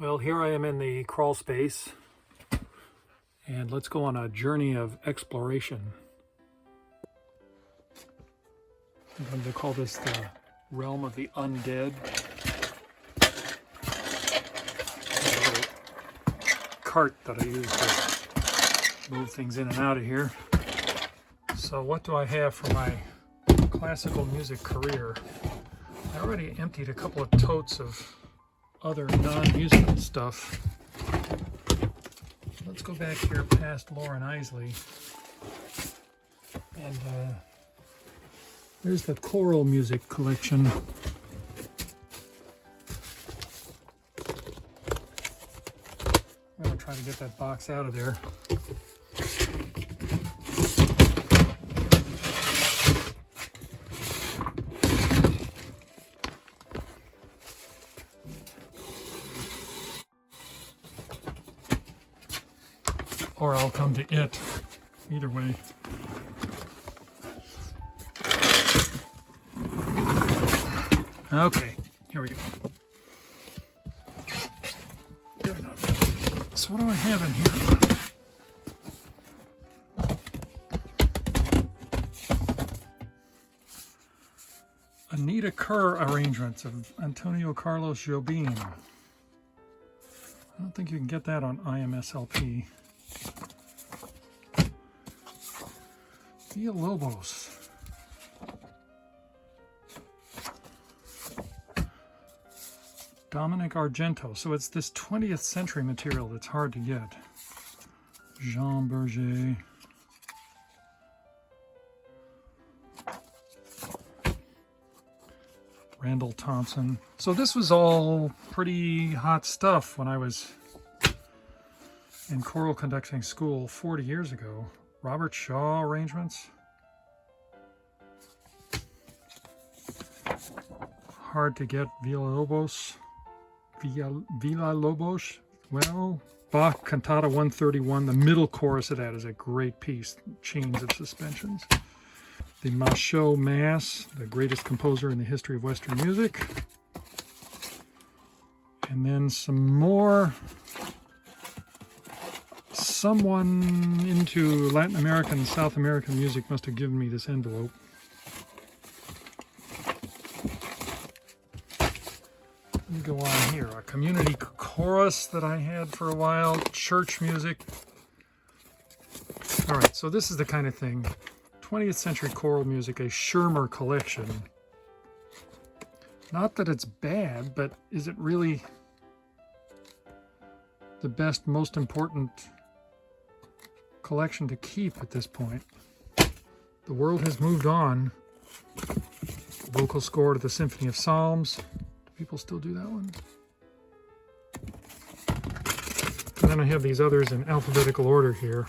Well, here I am in the crawl space, and let's go on a journey of exploration. Sometimes they call this the realm of the undead. A cart that I use to move things in and out of here. So what do I have for my classical music career? I already emptied a couple of totes of other non-musical stuff. Let's go back here past Lauren Isley. And there's the choral music collection. I'm going to try to get that box out of there. Or I'll come to it. Either way. Okay, here we go. Good enough. So what do I have in here? Anita Kerr arrangements of Antonio Carlos Jobim. I don't think you can get that on IMSLP. Villalobos. Dominic Argento. So it's this 20th century material that's hard to get. Jean Berger. Randall Thompson. So this was all pretty hot stuff when I was in choral conducting school 40 years ago. Robert Shaw arrangements. Hard to get. Villalobos. Well, Bach Cantata 131. The middle chorus of that is a great piece. Chains of Suspensions. The Machaut Mass, the greatest composer in the history of Western music. And then some more. Someone into Latin American and South American music must have given me this envelope. Let me go on here. A community chorus that I had for a while. Church music. All right, so this is the kind of thing. 20th century choral music, a Schirmer collection. Not that it's bad, but is it really the best, most important collection to keep at this point? The world has moved on. Vocal score to the Symphony of Psalms. Do people still do that one? And then I have these others in alphabetical order here.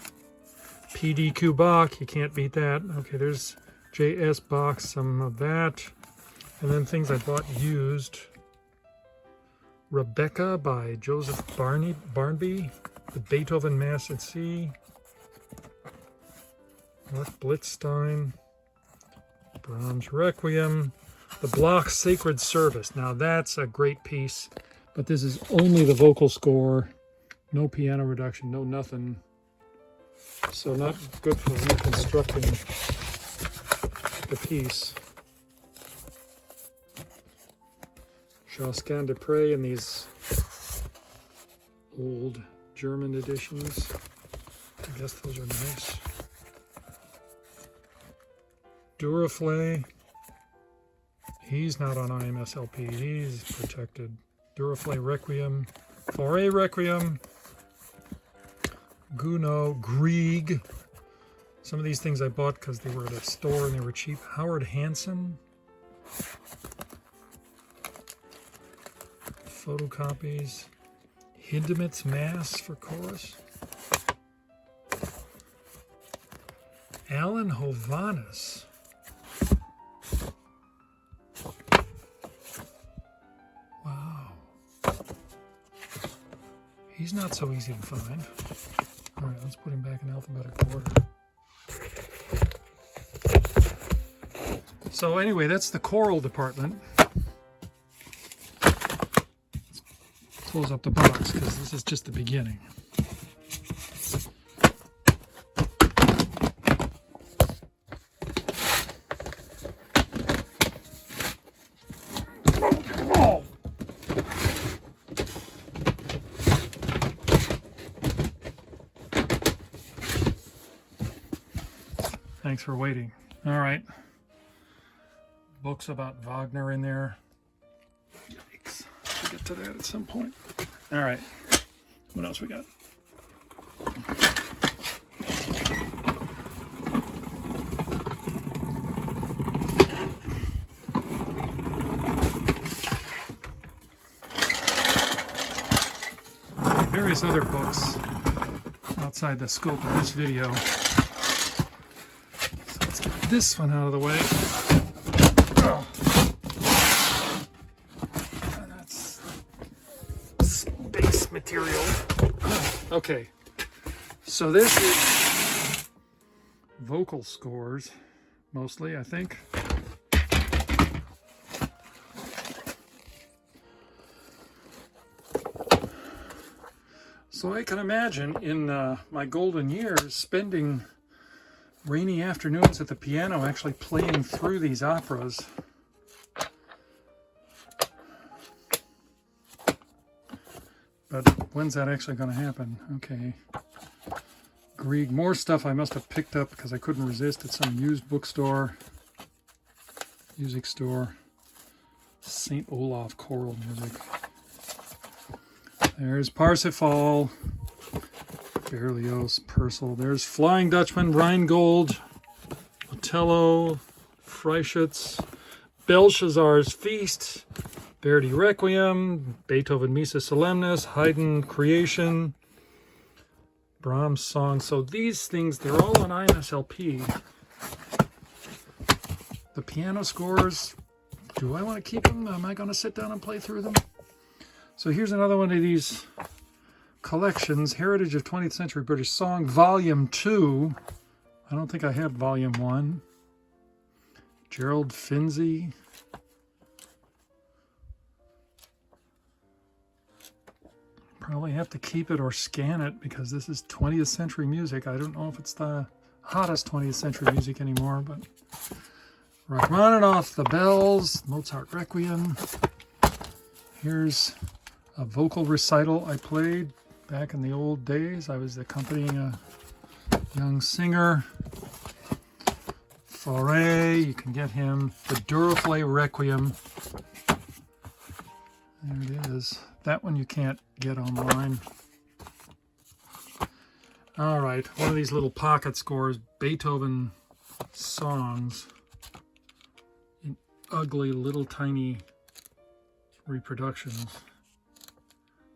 P.D.Q. Bach, you can't beat that. Okay, there's J.S. Bach, some of that. And then things I bought used. Rebecca by Joseph Barnby. The Beethoven Mass at C. Mark Blitzstein. Brahms Requiem. The Bloch Sacred Service. Now that's a great piece, but this is only the vocal score. No piano reduction, no nothing. So not good for reconstructing the piece. Josquin de Prez in these old German editions. I guess those are nice. Duraflay. He's not on IMSLP. He's protected. Duraflay Requiem. Fauré Requiem. Gounod, Grieg. Some of these things I bought because they were at a store and they were cheap. Howard Hanson. Photocopies. Hindemith's Mass for chorus. Alan Hovhaness. Wow. He's not so easy to find. All right, let's put him back in alphabetical order. So anyway, that's the choral department. close up the box because this is just the beginning. Thanks for waiting. All right. Books about Wagner in there. Yikes. We'll get to that at some point. All right. What else we got? Various other books outside the scope of this video. This one out of the way. Oh. And that's space material. Okay, so this is vocal scores, mostly, I think. So I can imagine in my golden years spending rainy afternoons at the piano actually playing through these operas. But when's that actually going to happen? Okay. Grieg, more stuff I must have picked up because I couldn't resist at some used bookstore, music store. St. Olaf choral music. There's Parsifal. Berlioz, Purcell. There's Flying Dutchman, Rheingold, Otello, Freischütz, Belshazzar's Feast, Verdi Requiem, Beethoven Missa Solemnis, Haydn Creation, Brahms Song. So these things, they're all on IMSLP. The piano scores, do I want to keep them? Am I going to sit down and play through them? So here's another one of these collections, Heritage of 20th Century British Song, Volume 2. I don't think I have Volume 1. Gerald Finzi. Probably have to keep it or scan it because this is 20th century music. I don't know if it's the hottest 20th century music anymore, but Rachmaninoff, The Bells, Mozart Requiem. Here's a vocal recital I played back in the old days. I was accompanying a young singer. Fauré, you can get him. The Duraflé Requiem. There it is. That one you can't get online. All right, one of these little pocket scores, Beethoven songs in ugly little tiny reproductions.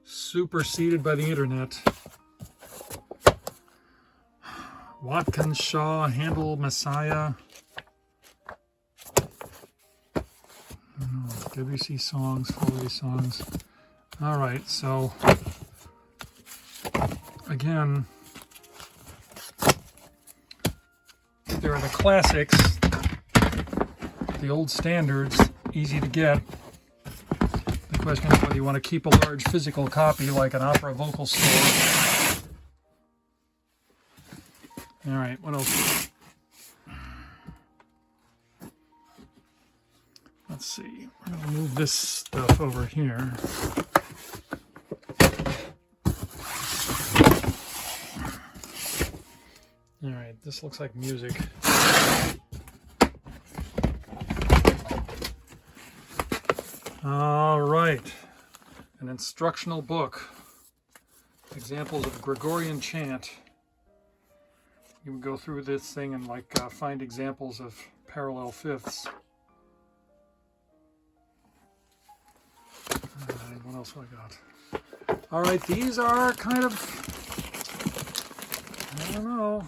Superseded by the internet. Watkins, Shaw, Handel, Messiah. Debussy songs, Foley songs. All right, so again, there are the classics, the old standards, easy to get. The question is whether you want to keep a large physical copy like an opera vocal score. All right, what else? Let's see. We're going to move this stuff over here. All right, this looks like music. All right, an instructional book. Examples of Gregorian chant. You would go through this thing and find examples of parallel fifths. What else have I got? All right, these are kind of, I don't know,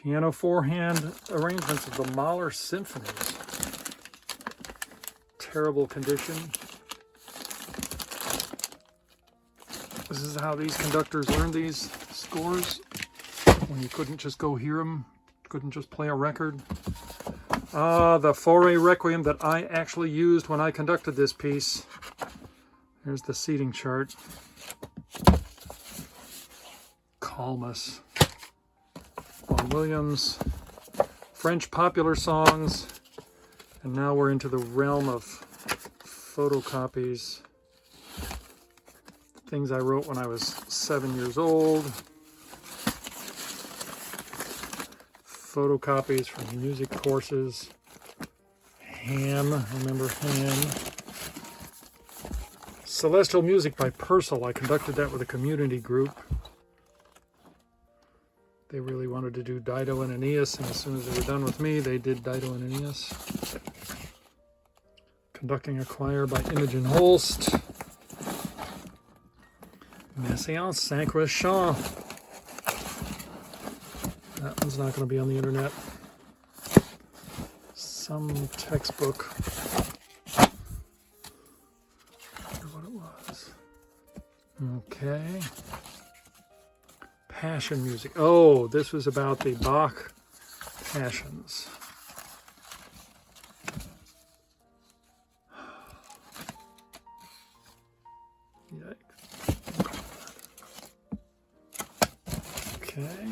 piano four-hand arrangements of the Mahler symphonies. Terrible condition. This is how these conductors learned these scores when you couldn't just go hear them, couldn't just play a record. The Fauré Requiem that I actually used when I conducted this piece. Here's the seating chart. Calmus. Vaughan Williams. French popular songs. And now we're into the realm of photocopies. Things I wrote when I was 7 years old. Photocopies from music courses. Ham, remember Ham? Celestial Music by Purcell. I conducted that with a community group. They really wanted to do Dido and Aeneas, and as soon as they were done with me, they did Dido and Aeneas. Conducting a choir by Imogen Holst. Messiaen Sacre Chant. That one's not going to be on the internet. Some textbook. I wonder what it was. Okay. Passion music. Oh, this was about the Bach Passions. Yikes. Okay.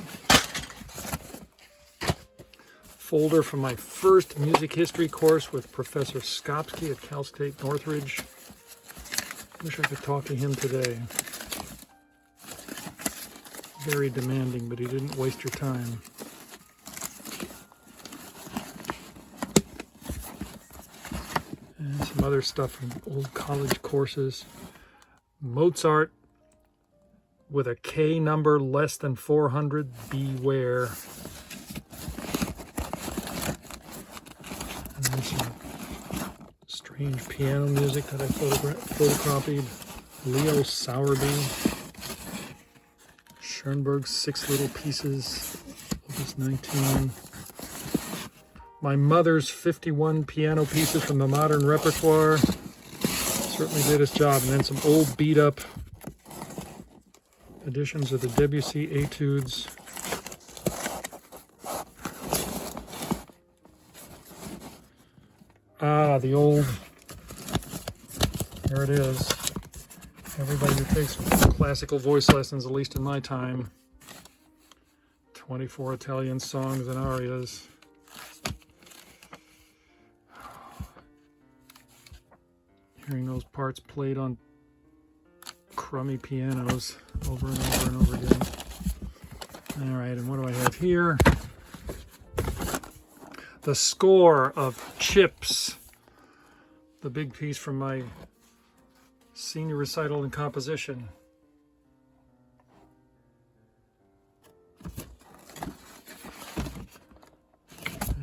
Folder from my first music history course with Professor Skopsky at Cal State Northridge. Wish I could talk to him today. Very demanding, but he didn't waste your time. And some other stuff from old college courses. Mozart with a K number less than 400, beware. And then some strange piano music that I photocopied. Leo Sowerby. Schoenberg's 6 Little Pieces, Opus 19. My mother's 51 piano pieces from the modern repertoire. Certainly did its job. And then some old beat-up editions of the Debussy Etudes. The old, there it is. Everybody who takes classical voice lessons, at least in my time, 24 Italian songs and arias. Hearing those parts played on crummy pianos over and over and over again. All right, and what do I have here? The score of Chips, the big piece from my senior recital in composition.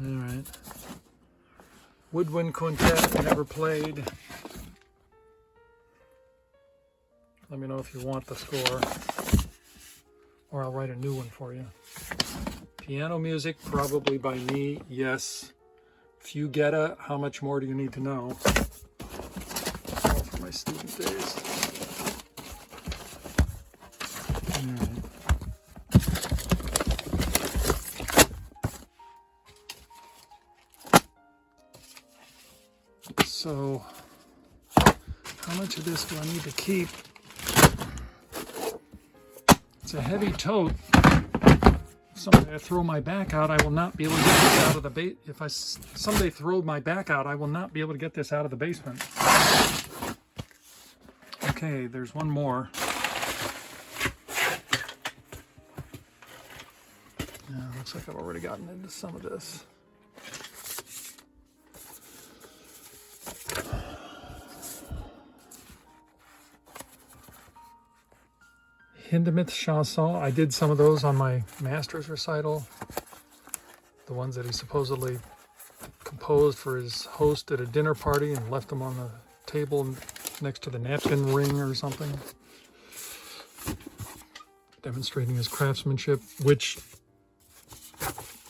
All right. Woodwind Quintet, never played. Let me know if you want the score, or I'll write a new one for you. Piano music, probably by me, yes. Fugetta, how much more do you need to know? All from my student days. All right. So, how much of this do I need to keep? It's a heavy tote. Someday I throw my back out, I will not be able to get this out of the base. If I someday throw my back out, I will not be able to get this out of the basement. Okay, there's one more. Looks like I've already gotten into some of this. Hindemith chanson. I did some of those on my master's recital. The ones that he supposedly composed for his host at a dinner party and left them on the table next to the napkin ring or something. Demonstrating his craftsmanship, which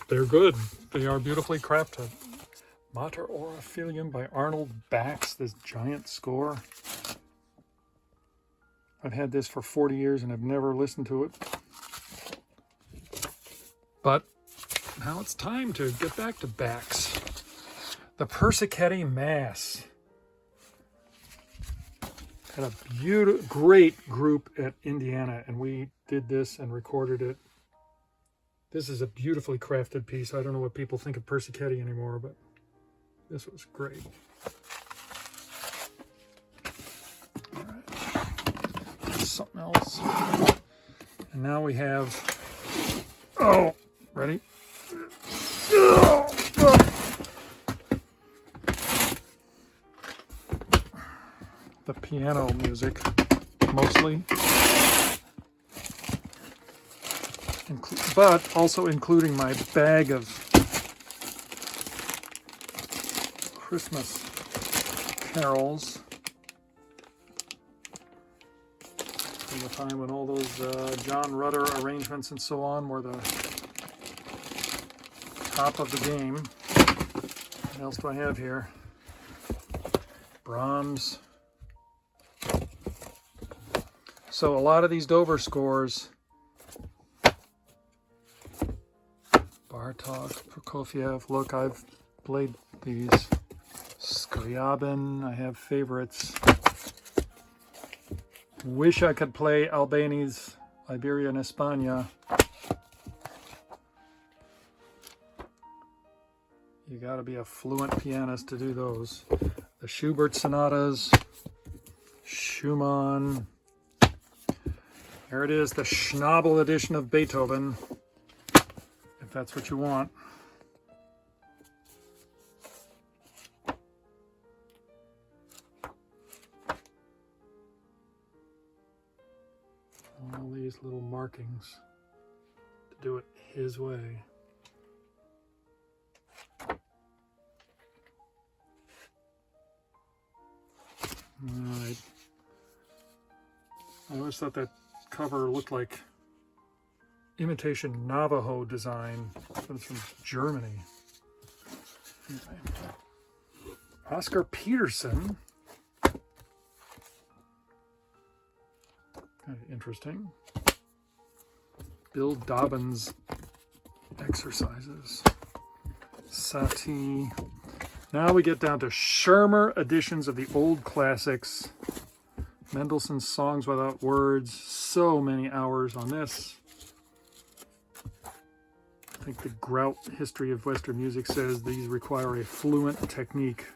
they're good. They are beautifully crafted. Mater Ora Filium by Arnold Bax, this giant score. I've had this for 40 years and I've never listened to it. But now it's time to get back to Bax. The Persichetti Mass. Had a great group at Indiana, and we did this and recorded it. This is a beautifully crafted piece. I don't know what people think of Persichetti anymore, but this was great. All right. Something else. And now we have, oh, ready? The piano music, mostly. But also including my bag of Christmas carols from the time when all those John Rutter arrangements and so on were the top of the game. What else do I have here? Brahms. So a lot of these Dover scores, Bartok, Prokofiev, look, I've played these. Scriabin, I have favorites. Wish I could play Albani's Iberia and España. You gotta be a fluent pianist to do those. The Schubert sonatas, Schumann. There it is, the Schnabel edition of Beethoven, if that's what you want. All these little markings to do it his way. All right. I always thought that cover looked like imitation Navajo design, but it's from Germany. Anyway. Oscar Peterson. Kind of interesting. Bill Dobbins exercises. Satie. Now we get down to Schirmer editions of the old classics. Mendelssohn's Songs Without Words. So many hours on this. I think the Grout History of Western Music says these require a fluent technique.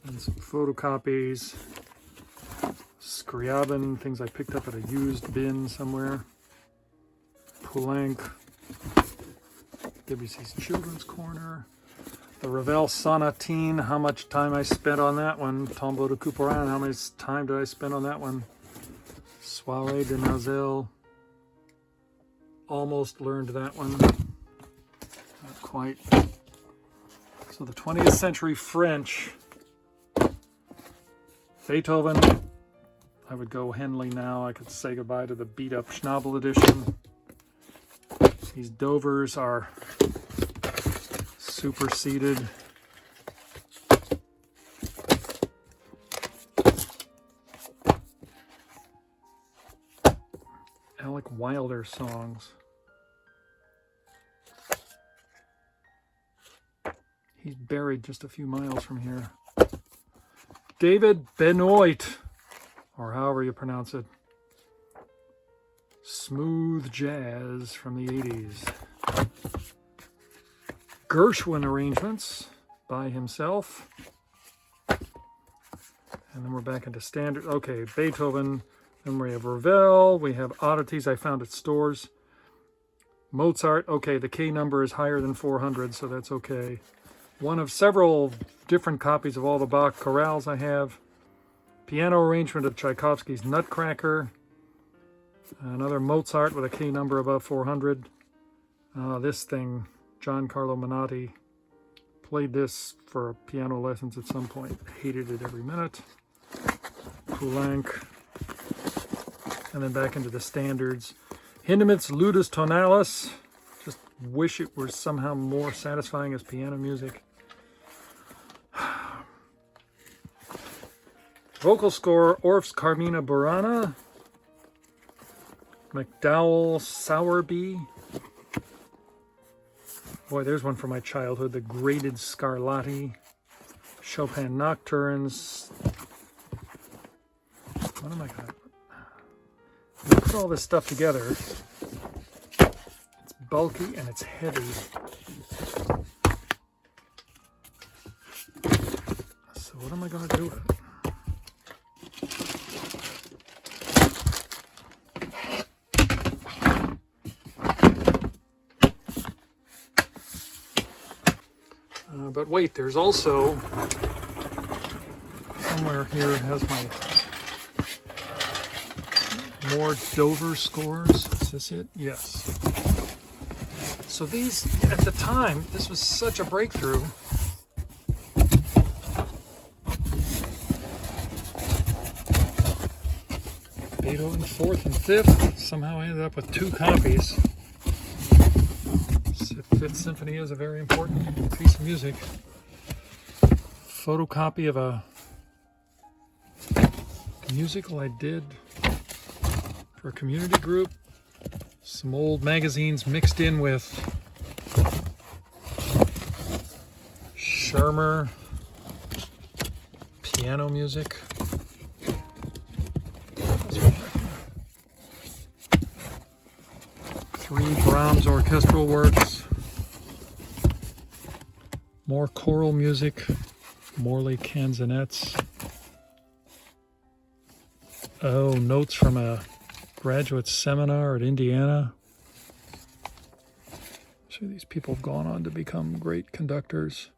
And some photocopies. Scriabin, things I picked up at a used bin somewhere. Poulenc. Debussy's Children's Corner. The Ravel Sonatine, how much time I spent on that one. Tombeau de Couperin, how much time did I spend on that one? Soirée de Nozel. Almost learned that one. Not quite. So the 20th century French. Beethoven. I would go Henley now. I could say goodbye to the beat up Schnabel edition. These Dovers are superseded. Alec Wilder songs. He's buried just a few miles from here. David Benoit, or however you pronounce it. Smooth jazz from the 80s. Gershwin arrangements by himself. And then we're back into standard. Okay, Beethoven. Then we have Ravel. We have oddities I found at stores. Mozart. Okay, the K number is higher than 400, so that's okay. One of several different copies of all the Bach chorales I have. Piano arrangement of Tchaikovsky's Nutcracker. Another Mozart with a K number above 400. This thing, Giancarlo Menotti, played this for piano lessons at some point. Hated it every minute. Poulenc. And then back into the standards. Hindemith's Ludus Tonalis. Just wish it were somehow more satisfying as piano music. Vocal score, Orff's Carmina Burana. McDowell Sowerby. Boy, there's one from my childhood, the Graded Scarlatti, Chopin Nocturnes. What am I going to put all this stuff together? It's bulky and it's heavy. So what am I going to do with it? But wait, there's also, somewhere here it has my more Dover scores. Is this it? Yes. So these, at the time, this was such a breakthrough. Beethoven 4th and 5th. Somehow I ended up with 2 copies. 5th Symphony is a very important piece of music. Photocopy of a musical I did for a community group. Some old magazines mixed in with Schirmer piano music. 3 Brahms orchestral works. More choral music, Morley canzonets. Oh, notes from a graduate seminar at Indiana. So these people have gone on to become great conductors.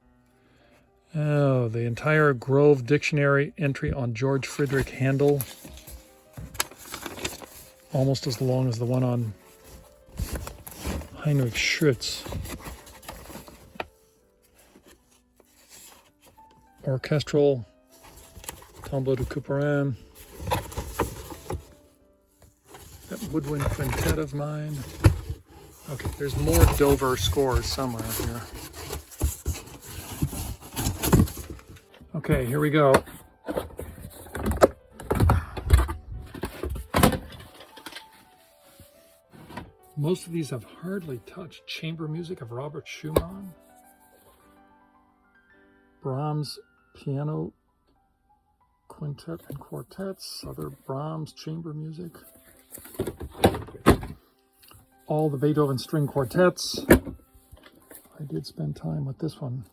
Oh, the entire Grove Dictionary entry on George Friedrich Handel. Almost as long as the one on Heinrich Schütz. Orchestral, Tableau de Couperin, that woodwind quintet of mine. Okay, there's more Dover scores somewhere here. Okay, here we go. Most of these I've hardly touched. Chamber music of Robert Schumann. Brahms piano quintet and quartets, other Brahms chamber music. All the Beethoven string quartets. I did spend time with this one.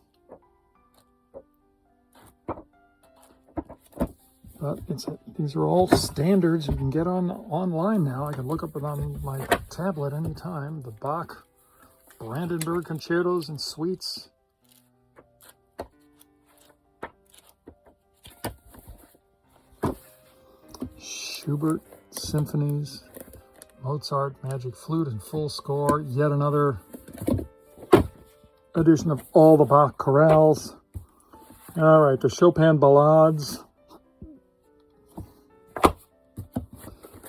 But these are all standards you can get online now. I can look up it on my tablet anytime. The Bach Brandenburg concertos and suites. Schubert symphonies, Mozart Magic Flute in full score, yet another edition of all the Bach chorales. All right, the Chopin ballades.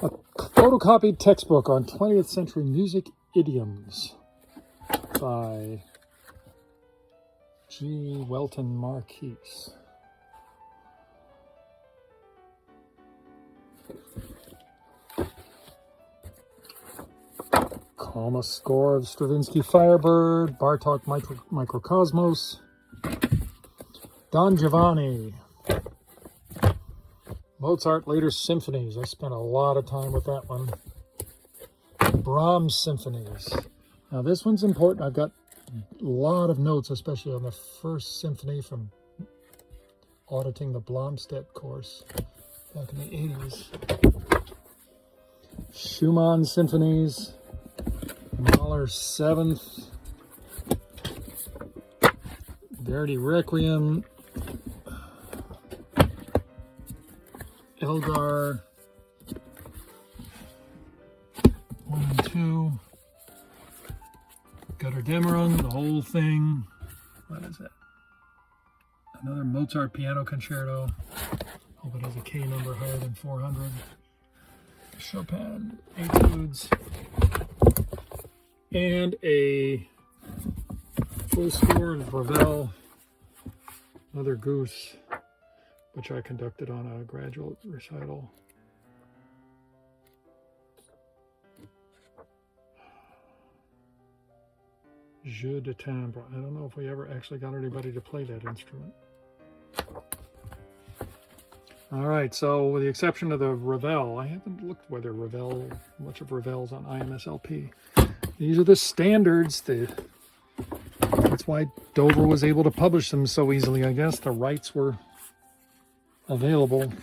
A photocopied textbook on 20th century music idioms by G. Welton Marquis. Kalma score of Stravinsky Firebird, Bartok Microcosmos, Don Giovanni, Mozart later symphonies. I spent a lot of time with that one. Brahms symphonies. Now this one's important. I've got a lot of notes, especially on the first symphony from auditing the Blomstedt course back in the 80s. Schumann symphonies. Mahler 7th, Verdi Requiem, Elgar 1 and 2, Götterdämmerung, the whole thing. What is that? Another Mozart piano concerto. Hope it has a K number higher than 400. Chopin etudes. And a full score of Ravel, Mother Goose, which I conducted on a graduate recital. Jeu de timbre. I don't know if we ever actually got anybody to play that instrument. All right, so with the exception of the Ravel, I haven't looked whether much of Ravel's on IMSLP. These are the standards. That's why Dover was able to publish them so easily, I guess. The rights were available